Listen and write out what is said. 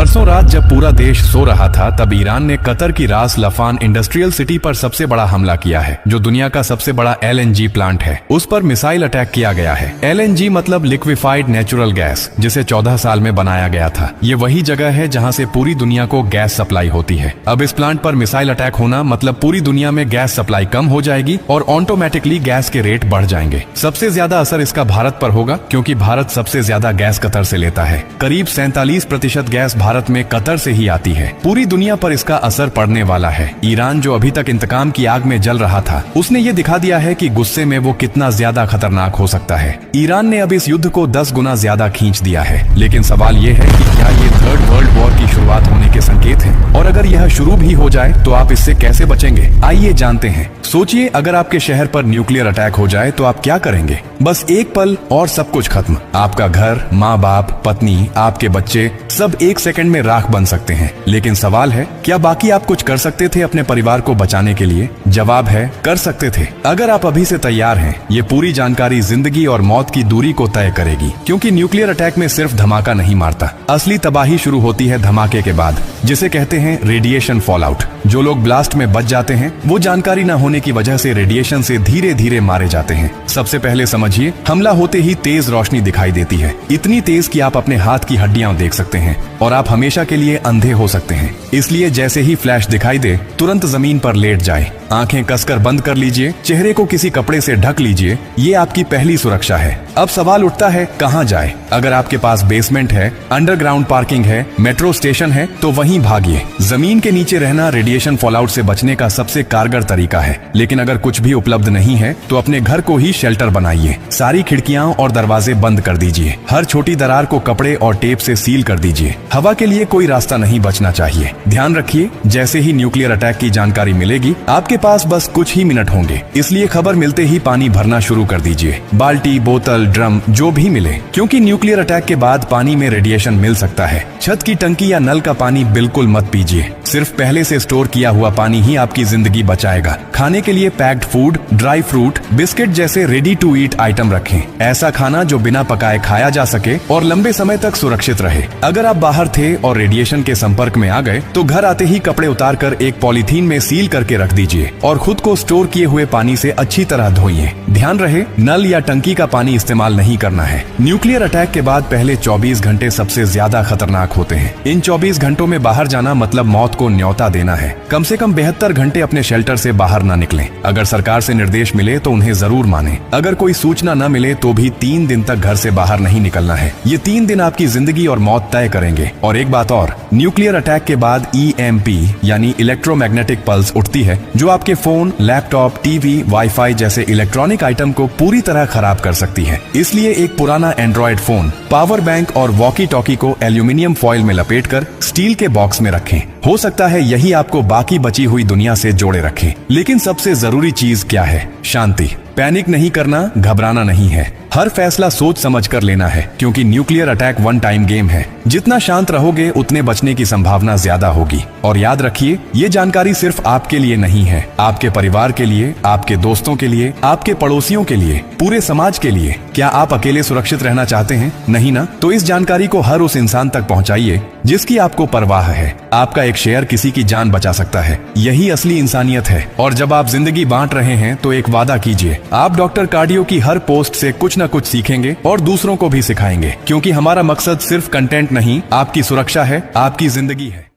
परसों रात जब पूरा देश सो रहा था तब ईरान ने कतर की रास लफान इंडस्ट्रियल सिटी पर सबसे बड़ा हमला किया है, जो दुनिया का सबसे बड़ा LNG प्लांट है। उस पर मिसाइल अटैक किया गया है। LNG मतलब लिक्विफाइड नेचुरल गैस, जिसे 14 साल में बनाया गया था। ये वही जगह है जहां से पूरी दुनिया को गैस सप्लाई होती है। अब इस प्लांट पर मिसाइल अटैक होना मतलब पूरी दुनिया में गैस सप्लाई कम हो जाएगी और ऑटोमेटिकली गैस के रेट बढ़ जाएंगे। सबसे ज्यादा असर इसका भारत पर होगा, क्योंकि भारत सबसे ज्यादा गैस कतर से लेता है। करीब 47% गैस भारत में कतर से ही आती है। पूरी दुनिया पर इसका असर पड़ने वाला है। ईरान जो अभी तक इंतकाम की आग में जल रहा था, उसने ये दिखा दिया है कि गुस्से में वो कितना ज्यादा खतरनाक हो सकता है। ईरान ने अब इस युद्ध को 10 गुना ज्यादा खींच दिया है। लेकिन सवाल ये है कि क्या ये थर्ड वर्ल्ड वॉर की शुरुआत होने के संकेत हैं? और अगर यह शुरू भी हो जाए तो आप इससे कैसे बचेंगे? आइए जानते हैं। सोचिए, अगर आपके शहर पर न्यूक्लियर अटैक हो जाए तो आप क्या करेंगे? बस एक पल और सब कुछ खत्म। आपका घर, माँ बाप, पत्नी, आपके बच्चे सब एक सेकंड में राख बन सकते हैं। लेकिन सवाल है, क्या बाकी आप कुछ कर सकते थे अपने परिवार को बचाने के लिए? जवाब है, कर सकते थे। अगर आप अभी से तैयार हैं, ये पूरी जानकारी जिंदगी और मौत की दूरी को तय करेगी। क्योंकि न्यूक्लियर अटैक में सिर्फ धमाका नहीं मारता, असली तबाही शुरू होती है धमाके के बाद, जिसे कहते हैं रेडिएशन फॉलआउट। जो लोग ब्लास्ट में बच जाते हैं, वो जानकारी न होने की वजह से रेडिएशन से धीरे धीरे मारे जाते हैं। सबसे पहले समझिए, हमला होते ही तेज रोशनी दिखाई देती है, इतनी तेज कि आप अपने हाथ की हड्डियां देख सकते हैं और आप हमेशा के लिए अंधे हो सकते हैं। इसलिए जैसे ही फ्लैश दिखाई दे, तुरंत जमीन पर लेट जाए, आंखें कसकर बंद कर लीजिए, चेहरे को किसी कपड़े से ढक लीजिए। ये आपकी पहली सुरक्षा है। अब सवाल उठता है, कहां जाए? अगर आपके पास बेसमेंट है, अंडरग्राउंड पार्किंग है, मेट्रो स्टेशन है, तो वहीं भागिए। जमीन के नीचे रहना रेडिएशन फॉलआउट से बचने का सबसे कारगर तरीका है। लेकिन अगर कुछ भी उपलब्ध नहीं है तो अपने घर को ही शेल्टर बनाइए। सारी खिड़कियां और दरवाजे बंद कर दीजिए। हर छोटी दरार को कपड़े और टेप से सील कर दीजिए। हवा के लिए कोई रास्ता नहीं बचना चाहिए। ध्यान रखिए, जैसे ही न्यूक्लियर अटैक की जानकारी मिलेगी, आपके पास बस कुछ ही मिनट होंगे। इसलिए खबर मिलते ही पानी भरना शुरू कर दीजिए। बाल्टी, बोतल, ड्रम, जो भी मिले, क्योंकि न्यूक्लियर अटैक के बाद पानी में रेडिएशन मिल सकता है। छत की टंकी या नल का पानी बिल्कुल मत पीजिए। सिर्फ पहले से स्टोर किया हुआ पानी ही आपकी जिंदगी बचाएगा। खाने के लिए packed food, dry fruit, biscuit जैसे रेडी टू ईट आइटम रखें। ऐसा खाना जो बिना पकाए खाया जा सके और लंबे समय तक सुरक्षित रहे। अगर आप बाहर थे और रेडिएशन के संपर्क में आ गए तो घर आते ही कपड़े उतार कर एक पॉलीथीन में सील करके रख दीजिए और खुद को स्टोर किए हुए पानी से अच्छी तरह धोइए। ध्यान रहे, नल या टंकी का पानी इस्तेमाल नहीं करना है। न्यूक्लियर अटैक के बाद पहले 24 घंटे सबसे ज्यादा खतरनाक होते हैं। इन 24 घंटों में बाहर जाना मतलब मौत को न्योता देना है। कम से कम 72 घंटे अपने शेल्टर से बाहर न निकलें। अगर सरकार से निर्देश मिले तो उन्हें जरूर मानें। अगर कोई सूचना न मिले तो भी 3 दिन तक घर से बाहर नहीं निकलना है। ये 3 दिन आपकी जिंदगी और मौत तय करेंगे। और एक बात और, न्यूक्लियर अटैक के बाद EMP यानी इलेक्ट्रोमैग्नेटिक पल्स उठती है, जो आपके फोन, लैपटॉप, टीवी, वाईफाई जैसे इलेक्ट्रॉनिक आइटम को पूरी तरह खराब कर सकती है। इसलिए एक पुराना एंड्रॉइड फोन, पावर बैंक और वॉकी टॉकी को एल्यूमिनियम फॉइल में लपेटकर स्टील के बॉक्स में रखें। हो सकता है यही आपको बाकी बची हुई दुनिया से जोड़े रखे। लेकिन सबसे जरूरी चीज क्या है? शांति। पैनिक नहीं करना, घबराना नहीं है। हर फैसला सोच समझ कर लेना है, क्योंकि nuclear attack one time game है। जितना शांत रहोगे उतने बचने की संभावना ज्यादा होगी। और याद रखिए, ये जानकारी सिर्फ आपके लिए नहीं है, आपके परिवार के लिए, आपके दोस्तों के लिए, आपके पड़ोसियों के लिए, पूरे समाज के लिए। क्या आप अकेले सुरक्षित रहना चाहते हैं? नहीं ना? तो इस जानकारी को हर उस इंसान तक पहुंचाइए जिसकी आपको परवाह है। आपका एक शेयर किसी की जान बचा सकता है। यही असली इंसानियत है। और जब आप जिंदगी बांट रहे हैं तो एक वादा कीजिए, आप डॉक्टर कार्डियो की हर पोस्ट से कुछ न कुछ सीखेंगे और दूसरों को भी सिखाएंगे। क्योंकि हमारा मकसद सिर्फ कंटेंट नहीं, आपकी सुरक्षा है, आपकी जिंदगी है।